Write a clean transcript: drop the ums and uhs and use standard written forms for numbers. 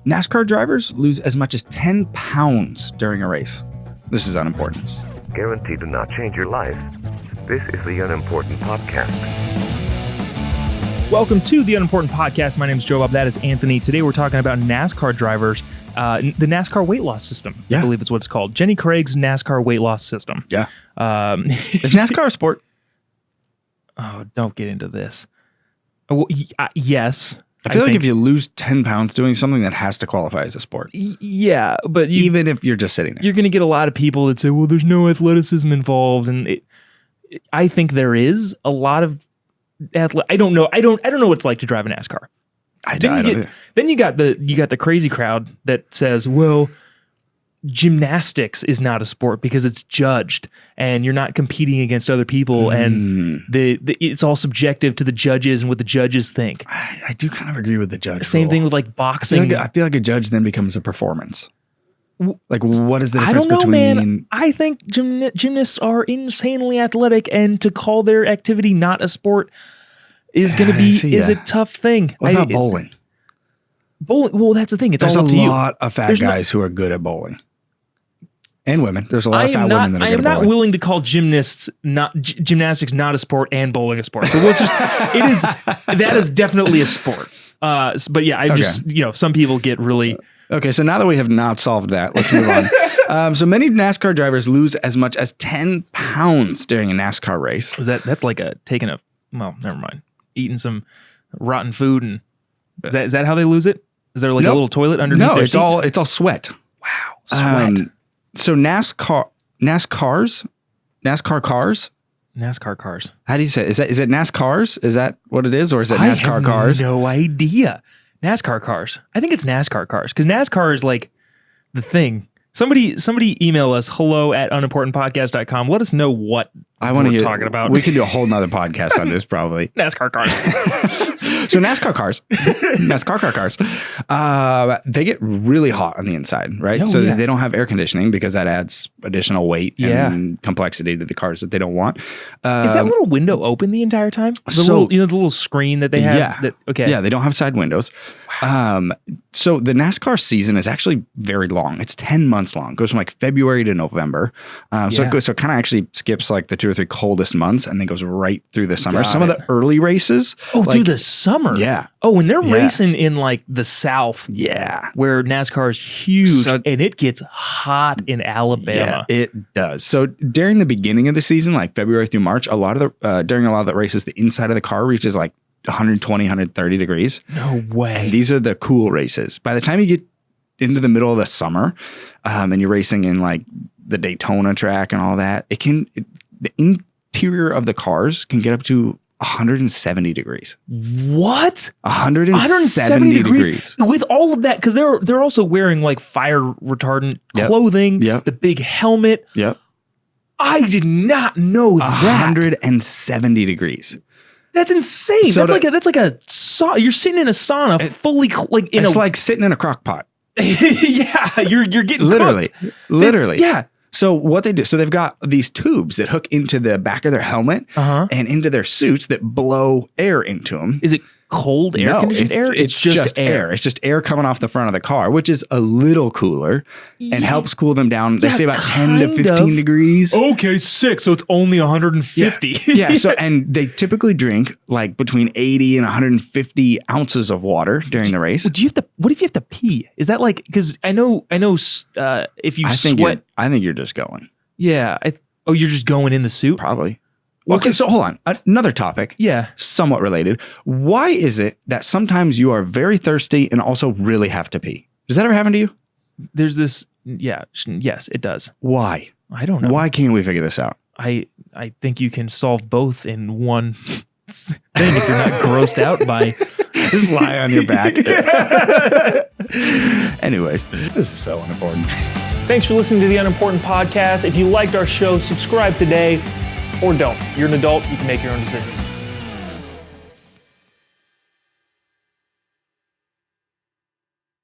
NASCAR drivers lose as much as 10 pounds during a race. This is Unimportant. Guaranteed to not change your life. This is the Unimportant Podcast. Welcome to the Unimportant Podcast. My name is Joe Bob. That is Anthony. Today we're talking about NASCAR drivers, the NASCAR weight loss system. Yeah. I believe it's what it's called. Jenny Craig's NASCAR weight loss system. Yeah. Is NASCAR a sport? Oh, don't get into this. Yes. I feel like if you lose 10 pounds doing something, that has to qualify as a sport. Yeah, but even if you're just sitting there. You're going to get a lot of people that say, well, there's no athleticism involved. And I think there is a lot of I don't know. I don't know what it's like to drive a NASCAR. Then you got the crazy crowd that says, well, gymnastics is not a sport because it's judged and you're not competing against other people and it's all subjective to the judges and what the judges think. I do kind of agree with the judge. Same thing with like boxing. I feel like a judge then becomes a performance. Like, what is the difference I don't know, between... man. I think gymnasts are insanely athletic, and to call their activity not a sport is going to be a tough thing. What about bowling? Bowling, well, that's the thing. It's all up to you. There's a lot of fat guys who are good at bowling. And women. There's a lot of fat women that are good at bowling. I am not willing to call gymnastics not a sport and bowling a sport. So that is definitely a sport. But yeah, just, some people get really... Okay, so now that we have not solved that, let's move on. So many NASCAR drivers lose as much as 10 pounds during a NASCAR race. That's like never mind. Eating some rotten food, and is that how they lose it? Is there like a little toilet underneath their seat? No, it's all sweat. Wow, sweat. So NASCAR cars. How do you say it? Is it NASCARs? Is that what it is, or is it NASCAR cars? No idea. NASCAR cars. I think it's NASCAR cars because NASCAR is like the thing. Somebody email us hello@unimportantpodcast.com. Let us know what we're talking about. We can do a whole nother podcast on this probably. NASCAR cars. So NASCAR cars, they get really hot on the inside, right? They don't have air conditioning because that adds additional weight and complexity to the cars that they don't want. Is that little window open the entire time? The little screen that they have? Yeah, they don't have side windows. Wow. So the NASCAR season is actually very long. It's 10 months long. It goes from like February to November. So it kind of actually skips like the 2 or 3 coldest months and then goes right through the summer. Some of the early races. Through the summer. Yeah. Oh, when they're racing in like the South. Yeah. Where NASCAR is huge and it gets hot in Alabama. Yeah, it does. So during the beginning of the season, like February through March, during a lot of the races, the inside of the car reaches like 120, 130 degrees. No way. And these are the cool races. By the time you get into the middle of the summer and you're racing in like the Daytona track and all that, the interior of the cars can get up to 170 degrees. What? 170 degrees. With all of that, because they're also wearing like fire retardant clothing, the big helmet. Yep. I did not know that. 170 degrees. That's insane. So that's like a sauna. You're sitting in a sauna, fully like in it's like sitting in a crock pot. Yeah, you're getting literally. Yeah. So what they do, so they've got these tubes that hook into the back of their helmet and into their suits that blow air into them. Is it cold air conditioned air? It's just air. It's just air coming off the front of the car, which is a little cooler and helps cool them down. They say about 10 to 15 degrees. Okay, 6. So it's only 150. Yeah. So, and they typically drink like between 80 and 150 ounces of water during the race. What if you have to pee? Is that like, because I know if you sweat. I think you're just going. Yeah. You're just going in the suit? Probably. Okay, so hold on. Another topic. Yeah. Somewhat related. Why is it that sometimes you are very thirsty and also really have to pee? Does that ever happen to you? There's this. Yeah. Yes, it does. Why? I don't know. Why can't we figure this out? I think you can solve both in one thing if you're not grossed out by just lie on your back. Anyways, this is so unimportant. Thanks for listening to the Unimportant Podcast. If you liked our show, subscribe today or don't. You're an adult. You can make your own decision.